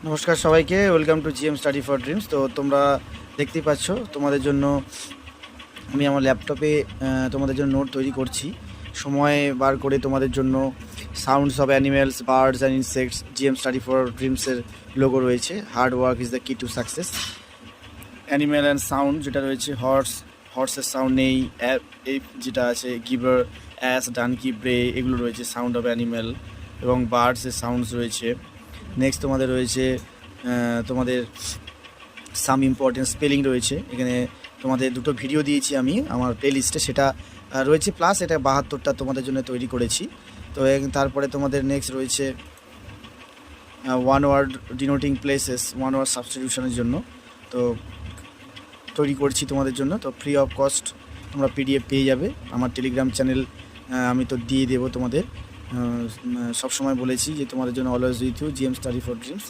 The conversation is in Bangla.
নমস্কার সবাইকে, welcome to GM study for dreams. তো তোমরা দেখতেই পাচ্ছ তোমাদের জন্য আমি আমার ল্যাপটপে তোমাদের জন্য নোট তৈরি করছি। সময় বার করে তোমাদের জন্য sounds of animals, birds and insects, GM study for ড্রিমসের লোগো রয়েছে। Hard work is the key to success. Animal and sound যেটা রয়েছে, হর্সের সাউন্ড নেই, এই যেটা আছে গিভার, অ্যাস, ডানকি, ব্রে, এগুলো রয়েছে সাউন্ড অফ অ্যানিমেল। এবং বার্ডসের সাউন্ডস রয়েছে। নেক্সট তোমাদের রয়েছে তোমাদের সাম ইম্পর্টেন্ট স্পেলিং রয়েছে। এখানে তোমাদের দুটো ভিডিও দিয়েছি আমি আমার প্লেলিস্টে, সেটা রয়েছে, প্লাস এটা 72টা তোমাদের জন্য তৈরি করেছি। তো তারপরে তোমাদের নেক্সট রয়েছে one word denoting places, one word সাবস্টিটিউশনের জন্য তো তৈরি করছি তোমাদের জন্য। তো ফ্রি অফ কস্ট তোমরা পিডিএফ পেয়ে যাবে। আমার টেলিগ্রাম চ্যানেল আমি তো দিয়ে দেবো তোমাদের। সবসময় বলেছি যে তোমাদের জন্য always with you, GM study for dreams.